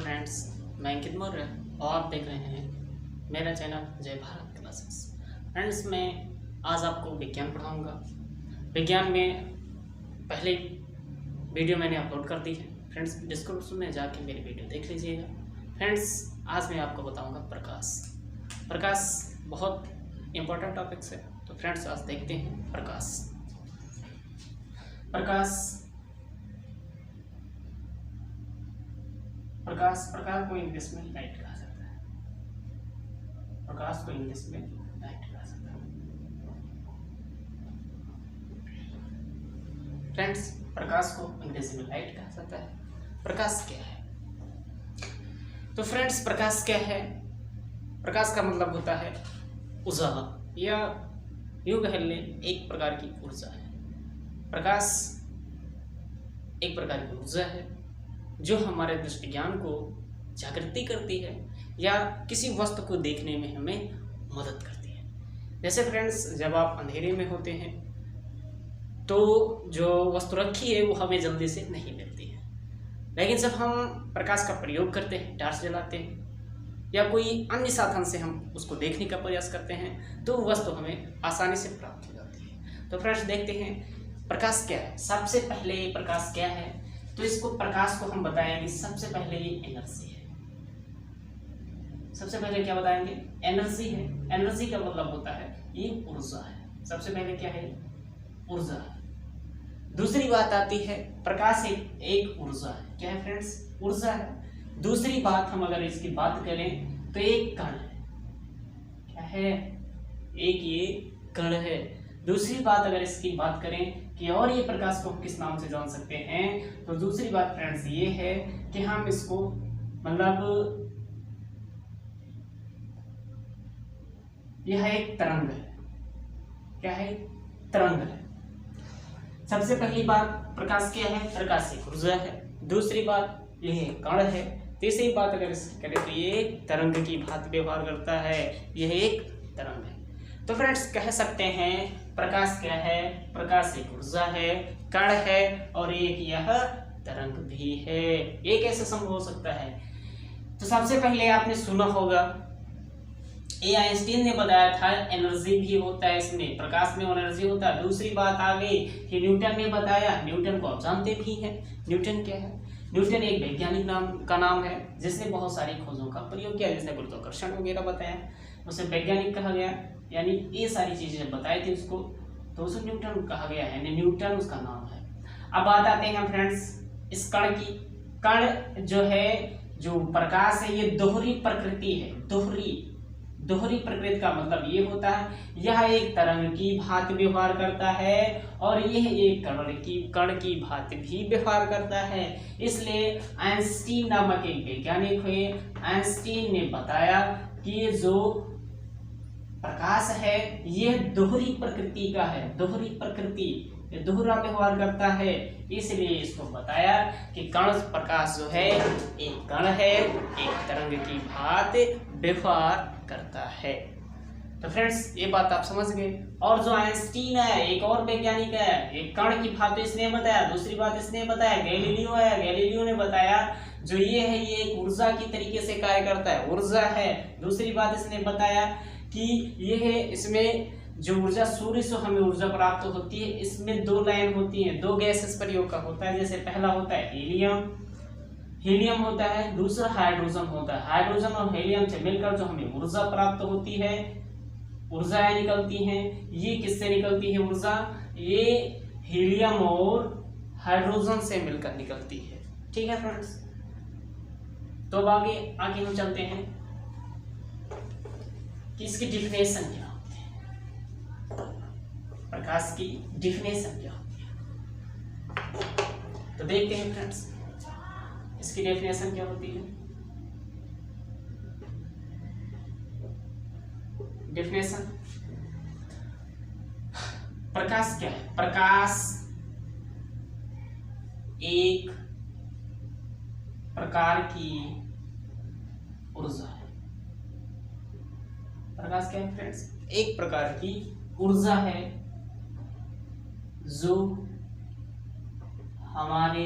Hello friends, मैं अंकित मौर्य और आप देख रहे हैं मेरा चैनल जय भारत क्लासेस। फ्रेंड्स, मैं आज आपको विज्ञान पढ़ाऊंगा। विज्ञान में पहले वीडियो मैंने अपलोड कर दी है। फ्रेंड्स, डिस्क्रिप्शन में जाके मेरी वीडियो देख लीजिएगा। फ्रेंड्स, आज मैं आपको बताऊंगा प्रकाश। प्रकाश बहुत इम्पोर्टेंट टॉपिक्स है, तो फ्रेंड्स आज देखते हैं प्रकाश। प्रकाश को इंग्लिश में लाइट कहा जाता है। प्रकाश को इंग्लिश में लाइट कहा जाता है। फ्रेंड्स, प्रकाश को इंग्लिश में लाइट कहा जाता है। प्रकाश क्या है? तो फ्रेंड्स, प्रकाश क्या है? प्रकाश का मतलब होता है उजाला, या यूं कह लें एक प्रकार की ऊर्जा है। प्रकाश एक प्रकार की ऊर्जा है जो हमारे दृष्टि ज्ञान को जागृति करती है या किसी वस्तु को देखने में हमें मदद करती है। जैसे फ्रेंड्स, जब आप अंधेरे में होते हैं तो जो वस्तु रखी है वो हमें जल्दी से नहीं मिलती है, लेकिन जब हम प्रकाश का प्रयोग करते हैं, टॉर्च जलाते हैं या कोई अन्य साधन से हम उसको देखने का प्रयास करते हैं तो वस्तु हमें आसानी से प्राप्त हो जाती है। तो फ्रेंड्स, देखते हैं प्रकाश क्या है। सबसे पहले प्रकाश क्या है, तो इसको प्रकाश को हम बताएंगे सबसे पहले ये एनर्जी है। सबसे पहले क्या बताएंगे? एनर्जी है। एनर्जी का मतलब होता है ये ऊर्जा है। सबसे पहले क्या है? ऊर्जा है। दूसरी बात आती है प्रकाश एक ऊर्जा है। क्या है फ्रेंड्स? ऊर्जा है। दूसरी बात, हम अगर इसकी बात करें तो एक कण है। क्या है? एक ये कण है। दूसरी बात अगर इसकी बात करें कि और ये प्रकाश को हम किस नाम से जान सकते हैं, तो दूसरी बात फ्रेंड्स ये है कि हम इसको मतलब यह एक तरंग है। क्या है? तरंग है। सबसे पहली बात, प्रकाश क्या है? प्रकाश एक ऊर्जा है। दूसरी बात, यह एक कण है। तीसरी बात अगर इसकी करें तो ये एक तरंग की भांति व्यवहार करता है। यह एक तरंग है। तो फ्रेंड्स, कह सकते हैं प्रकाश क्या है? प्रकाश एक ऊर्जा है, कण है और एक यह तरंग भी है। ये कैसे संभव हो सकता है? तो सबसे पहले आपने सुना होगा, ये आइंस्टीन ने बताया था एनर्जी भी होता है इसमें, प्रकाश में एनर्जी होता है। दूसरी बात आ गई कि न्यूटन ने बताया। न्यूटन को आप जानते भी हैं। न्यूटन क्या है? न्यूटन एक वैज्ञानिक नाम है जिसने बहुत सारी खोजों का प्रयोग किया, जिसने गुरुत्वाकर्षण वगैरह बताया, उसे वैज्ञानिक कहा गया। यानी ये सारी चीजें बताई थी उसको, तो उसे न्यूटन कहा गया है। न्यूटन उसका नाम है। अब बात आते हैं फ्रेंड्स इस कण की। कण जो है, जो प्रकाश है, ये दोहरी प्रकृति है। दोहरी प्रकृति का मतलब ये होता है यह एक तरंग की भांति व्यवहार करता है और यह एक कण की भांति भी व्यवहार करता है। इसलिए आइंस्टीन नामक एक वैज्ञानिक हुए। आइंस्टीन ने बताया कि ये जो प्रकाश है यह दोहरी प्रकृति का है। दोहरी प्रकृति, दोहरा व्यवहार करता है, इसलिए इसको बताया कि कण प्रकाश जो है एक कण है, एक तरंग की भांति व्यवहार करता है। तो फ्रेंड्स, ये बात आप समझ गए। और जो आइंस्टीन है, एक और वैज्ञानिक है, एक कण की भांति इसने बताया। दूसरी बात इसने बताया गैलीलियो है। गैलीलियो ने बताया जो ये है ये एक ऊर्जा की तरीके से कार्य करता है, ऊर्जा है। दूसरी बात इसने बताया कि यह है, इसमें जो ऊर्जा सूर्य से हमें ऊर्जा प्राप्त होती है, इसमें दो लाइन होती है, दो गैसेस प्रयोग का होता है। जैसे पहला होता है हीलियम होता है, दूसरा हाइड्रोजन होता है। हाइड्रोजन और हीलियम से मिलकर जो हमें ऊर्जा प्राप्त होती है, ऊर्जाएं निकलती हैं। ये किससे निकलती है ऊर्जा? ये हीलियम और हाइड्रोजन से मिलकर निकलती है। ठीक है फ्रेंड्स, तो अब आगे हम चलते हैं कि इसकी डिफिनेशन क्या होती है, प्रकाश की डिफिनेशन क्या होती है। तो देखते हैं फ्रेंड्स इसकी डेफिनेशन क्या होती है। डेफिनेशन, प्रकाश क्या है? प्रकाश एक प्रकार की ऊर्जा है। प्रकाश क्या है फ्रेंड्स? एक प्रकार की ऊर्जा है जो हमारे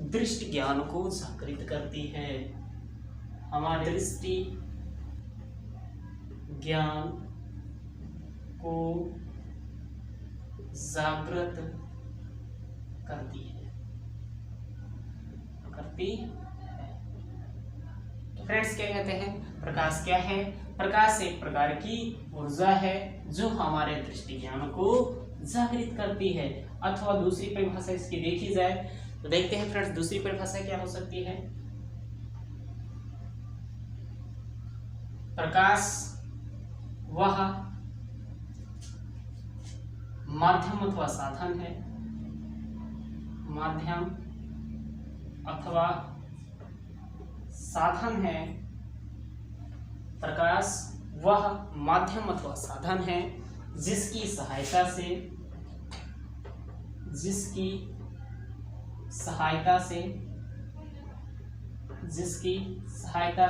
दृष्टि ज्ञान को जागृत करती है, हमारे दृष्टि ज्ञान को जागृत करती है। तो फ्रेंड्स क्या कहते हैं, प्रकाश क्या है? प्रकाश एक प्रकार की ऊर्जा है जो हमारे दृष्टि ज्ञान को जागृत करती है। अथवा दूसरी परिभाषा इसकी देखी जाए तो देखते हैं फ्रेंड्स, दूसरी परिभाषा क्या हो सकती है? प्रकाश वह माध्यम अथवा साधन है, माध्यम अथवा साधन है। प्रकाश वह माध्यम अथवा साधन है जिसकी सहायता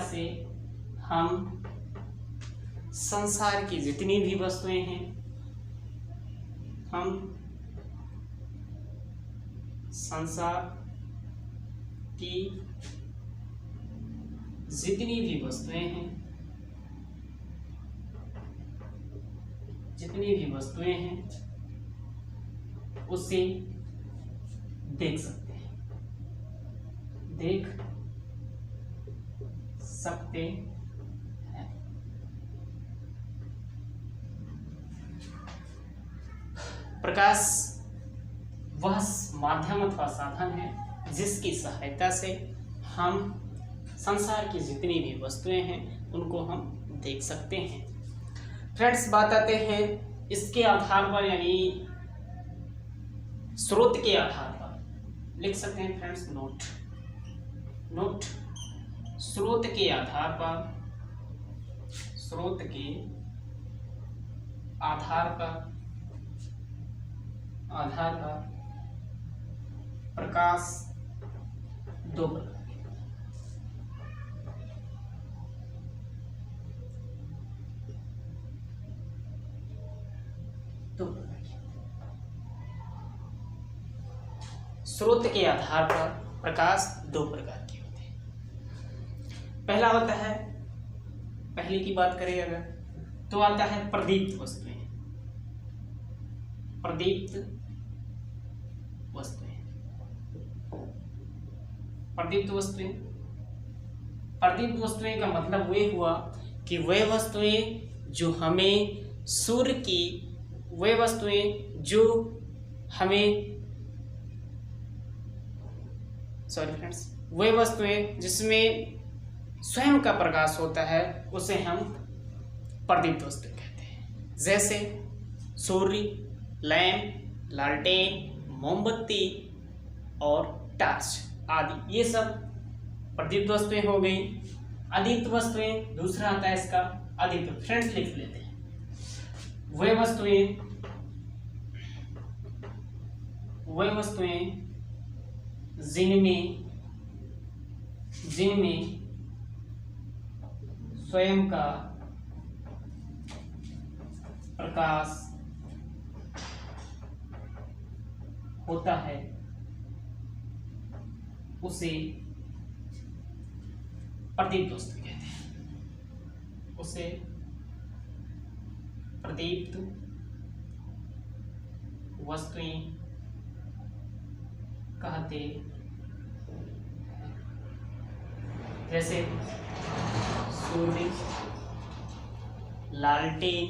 से हम संसार की जितनी भी वस्तुएं हैं, हम संसार की जितनी भी वस्तुएं हैं उसे देख सकते हैं। प्रकाश वह माध्यम अथवा साधन है जिसकी सहायता से हम संसार की जितनी भी वस्तुएं हैं उनको हम देख सकते हैं। फ्रेंड्स बात आते हैं इसके आधार पर, यानी स्रोत के आधार पर लिख सकते हैं फ्रेंड्स नोट स्रोत के आधार पर प्रकाश दो प्रकार स्रोत के आधार पर प्रकाश दो प्रकार के होते हैं। पहला होता है, पहले की बात करें अगर तो आता है प्रदीप्त वस्तुएं। प्रदीप्त वस्तुएं का मतलब वह हुआ कि वह वस्तुएं जो हमें सूर्य की, वह वस्तुएं जो हमें वह वस्तुएं जिसमें स्वयं का प्रकाश होता है उसे हम प्रदीप्त वस्तु कहते हैं। जैसे सूर्य, लैंप, लालटेन, मोमबत्ती और टार्च आदि, ये सब प्रदीप्त वस्तुएं हो गई। अदीप्त वस्तुएं दूसरा आता है इसका अदीप्त। फ्रेंड्स लिख लेते हैं, वह वस्तुएं जिनमें स्वयं का प्रकाश होता है उसे प्रदीप्त वस्तु कहते हैं। उसे प्रदीप्त वस्तुएं कहते हैं। जैसे सूर्य, लालटेन,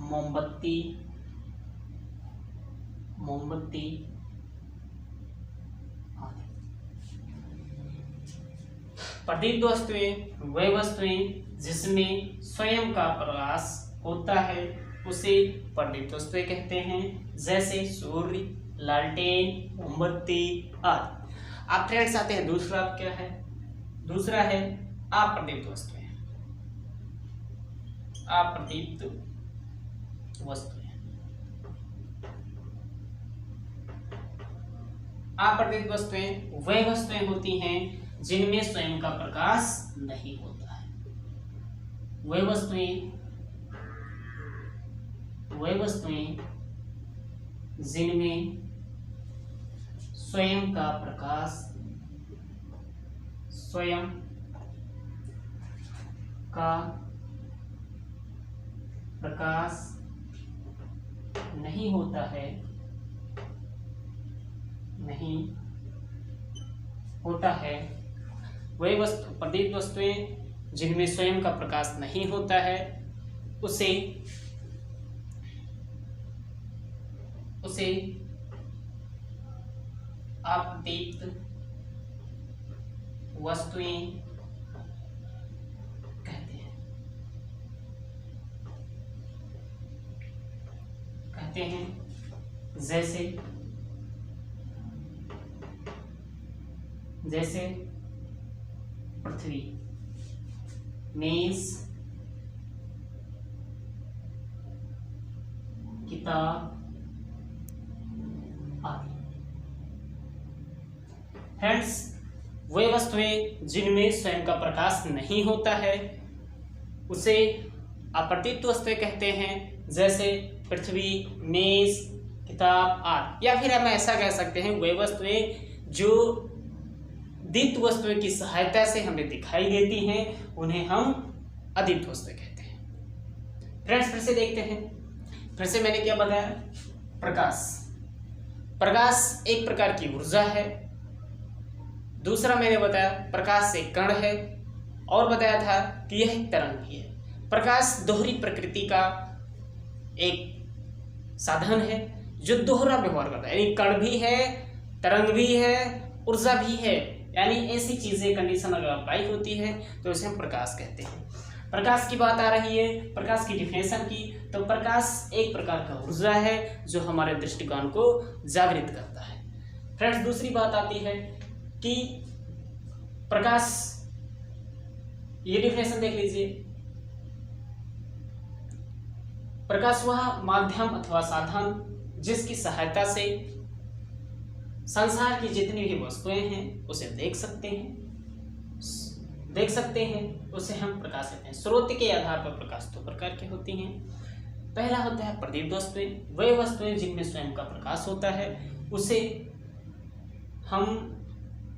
मोमबत्ती प्रदीप्त वस्तुएं वह वस्तुएं जिसमें स्वयं का प्रकाश होता है उसे प्रदीप्त वस्तुएं कहते हैं। जैसे सूर्य, लालटेन, मोमबत्ती आदि। अब फ्रेंड्स आते हैं दूसरा क्या है? दूसरा है अप्रदीप्त वस्तुएं। अप्रदीप्त वस्तुएं वह वस्तुएं होती हैं जिनमें स्वयं का प्रकाश नहीं होता है। वह वस्तुएं वे वस्तुएं जिनमें स्वयं का प्रकाश नहीं होता है, वही प्रदीप्त वस्तुएं जिनमें स्वयं का प्रकाश नहीं होता है उसे अप्रदीप्त वस्तुएं कहते हैं। जैसे पृथ्वी, मेज, किताब आदि। फ्रेंड्स, वे वस्तुएं जिनमें स्वयं का प्रकाश नहीं होता है उसे अप्रदीप्त वस्तुएं कहते हैं, जैसे पृथ्वी, मेज, किताब आदि। या फिर हम ऐसा कह सकते हैं वे वस्तुएं जो दीप्त वस्तुएं की सहायता से हमें दिखाई देती हैं उन्हें हम अदीप्त वस्तुएं कहते हैं। फ्रेंड्स, फिर से देखते हैं। फिर से मैंने क्या बताया? प्रकाश एक प्रकार की ऊर्जा है। दूसरा मैंने बताया प्रकाश एक कण है, और बताया था कि यह एक तरंग भी है। प्रकाश दोहरी प्रकृति का एक साधन है जो दोहरा व्यवहार करता है, यानी कण भी है, तरंग भी है, ऊर्जा भी है, यानी ऐसी चीजें कंडीशन अगर अप्लाई होती है तो इसे हम प्रकाश कहते हैं। प्रकाश की बात आ रही है, प्रकाश की डिफिनेशन की, तो प्रकाश एक प्रकार का ऊर्जा है जो हमारे दृष्टिकोण को जागृत करता है। फ्रेंड्स, दूसरी बात आती है कि प्रकाश, ये डिफिनेशन देख लीजिए, प्रकाश वह माध्यम अथवा साधन जिसकी सहायता से संसार की जितनी भी वस्तुएं हैं उसे देख सकते हैं, उसे हम प्रकाश कहते हैं। स्रोत के आधार पर प्रकाश दो प्रकार की होती हैं। पहला होता है प्रदीप्त वस्तुएं, वह वस्तुएं जिनमें स्वयं का प्रकाश होता है उसे हम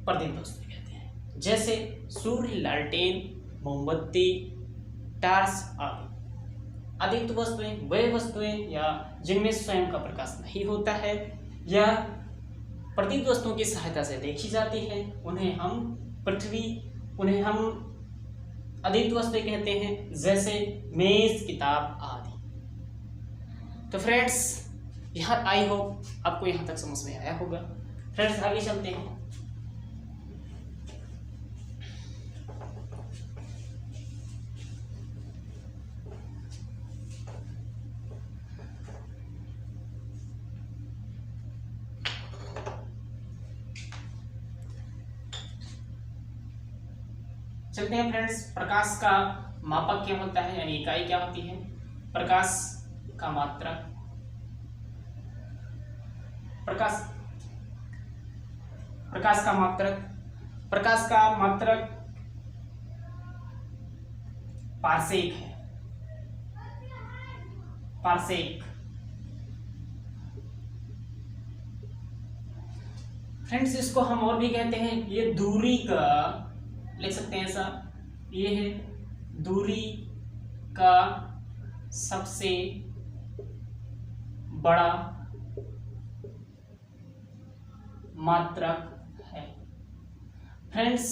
प्रदीप्त वस्तुएं कहते हैं, जैसे सूर्य, लालटेन, मोमबत्ती, टार्च आदि। अदीप्त वस्तुएं वह वस्तुएं या जिनमें स्वयं का प्रकाश नहीं होता है या प्रदीप्त वस्तुओं की सहायता से देखी जाती है उन्हें हम अदीप्त वस्तुएं कहते हैं, जैसे मेज, किताब आदि। तो फ्रेंड्स, यहाँ आई होप आपको यहाँ तक समझ में आया होगा। फ्रेंड्स, आगे चलते हैं। चलते हैं फ्रेंड्स, प्रकाश का मापक क्या होता है, यानी इकाई क्या होती है? प्रकाश का मात्रक। प्रकाश का मात्रक पारसेक है। फ्रेंड्स, इसको हम और भी कहते हैं, ये दूरी का, लिख सकते हैं ऐसा, ये है दूरी का सबसे बड़ा मात्रक है। फ्रेंड्स,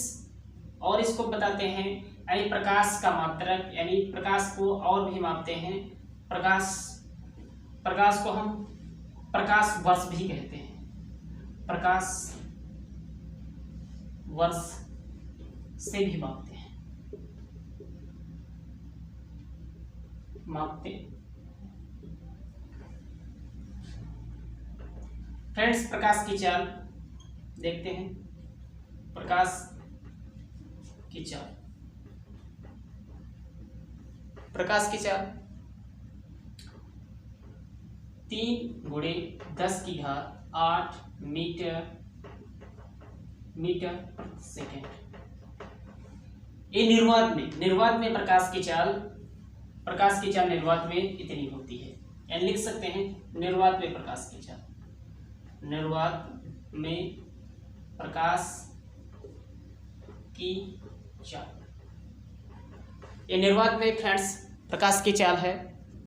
और इसको बताते हैं, यानी प्रकाश का मात्रक, यानी प्रकाश को और भी मापते हैं। प्रकाश को हम प्रकाश वर्ष भी कहते हैं। प्रकाश वर्ष से भी मापते हैं। फ्रेंड्स, प्रकाश की चाल देखते हैं। प्रकाश की चाल 3 × 10⁸ मीटर प्रति सेकेंड। ये निर्वात में प्रकाश की चाल निर्वात में इतनी होती है। या लिख सकते हैं निर्वात में प्रकाश की चाल, निर्वात में प्रकाश की चाल। ये निर्वात में फ्रेंड्स प्रकाश की चाल है।